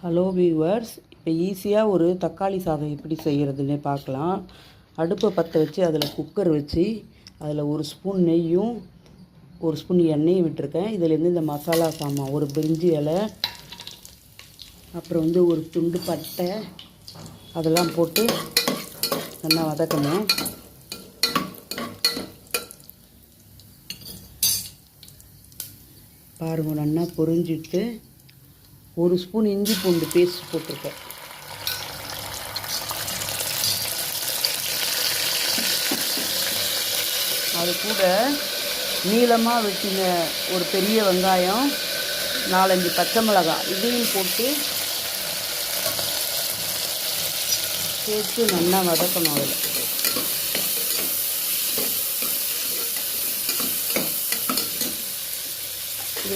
Hello viewers, இப்போ ஈஸியாக ஒரு தக்காளி சாதம் எப்படி செய்கிறதுன்னு பார்க்கலாம். அடுப்பை பற்ற வச்சு அதில் குக்கர் வச்சு அதில் ஒரு ஸ்பூன் நெய்யும் ஒரு ஸ்பூன் எண்ணெயும் விட்டுருக்கேன். இதிலேருந்து இந்த மசாலா சாமான் ஒரு பிரிஞ்சி இலை, அப்புறம் ஒரு துண்டு பட்டை அதெல்லாம் போட்டு நல்லா வதக்கணும். பாருங்கள், நல்லா பொரிஞ்சிட்டு ஒரு ஸ்பூன் இஞ்சி பூண்டு பேஸ்ட் போட்டிருக்கேன். அது கூட நீளமாக வெட்டின ஒரு பெரிய வெங்காயம், 4-5 பச்சை மிளகாய் இதையும் போட்டு சேர்த்து நல்லா வதக்கணும். அதில்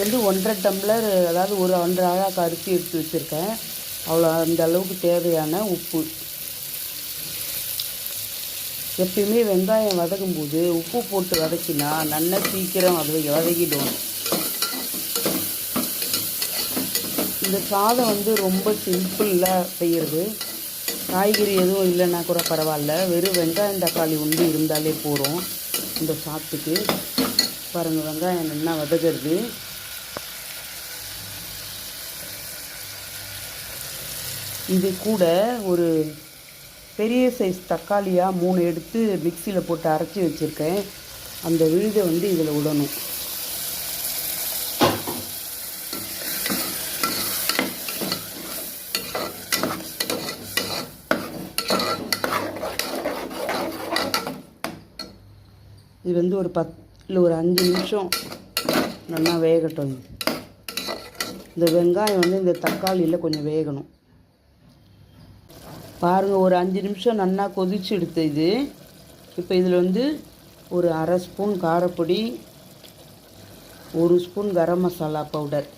இது 1.5 டம்ளர், அதாவது ஒரு 1.5 அழகாக அரிசி எடுத்து வச்சுருக்கேன். அவ்வளோ அந்த அளவுக்கு தேவையான உப்பு. எப்பயுமே வெங்காயம் வதக்கும்போது உப்பு போட்டு வதக்கினா நல்லா சீக்கிரம் அது வதக்கிடும். இந்த சாதம் ரொம்ப சிம்பிளாக செய்கிறது. காய்கறி எதுவும் இல்லைன்னா கூட பரவாயில்ல, வெறும் வெங்காயம் தக்காளி இருந்தாலே போகிறோம் இந்த சாதத்துக்கு. பாருங்கள், வெங்காயம் நல்லா வதக்கிறது. இது கூட ஒரு பெரிய சைஸ் தக்காளியாக 3 எடுத்து மிக்சியில் போட்டு அரைச்சி வச்சுருக்கேன். அந்த விழுதை இதில் விடணும். இது ஒரு 10 இல்லை ஒரு 5 நிமிஷம் நல்லா வேகட்டும். இந்த வெங்காயம் இந்த தக்காளியில் கொஞ்சம் வேகணும். பாருங்கள், ஒரு 5 நிமிஷம் நல்லா கொதிச்சு எடுத்து இது. இப்போ இதில் ஒரு 1/2 spoon காரப்பொடி, 1 spoon garam masala powder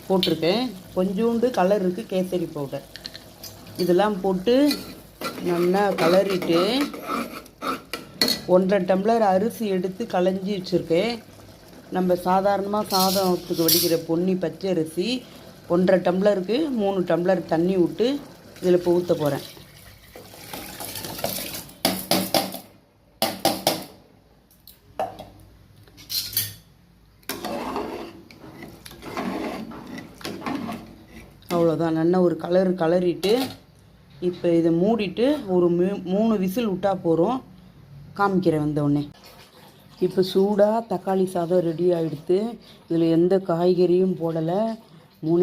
போட்டிருக்கேன். கொஞ்சோண்டு கலருக்கு கேசரி பவுடர் இதெல்லாம் போட்டு நல்லா கலரிட்டு 1.5 டம்ளர் அரிசி எடுத்து களைஞ்சி வச்சுருக்கேன். நம்ம சாதாரணமாக சாதத்துக்கு வடிக்கிற பொன்னி பச்சை அரிசி 1.5 டம்ளருக்கு 3 டம்ளர் தண்ணி விட்டு இதில் இப்போ ஊற்ற போகிறேன். அவ்வளோதான், நல்லா ஒரு கலரிட்டு இப்போ இதை மூடிட்டு ஒரு 3 விசில் விட்டால் போகிறோம். காமிக்கிறேன் வந்தவுடனே. இப்போ சூடாக தக்காளி சாதம் ரெடி ஆகிடுத்து. இதில் எந்த காய்கறியும் போடலை. 3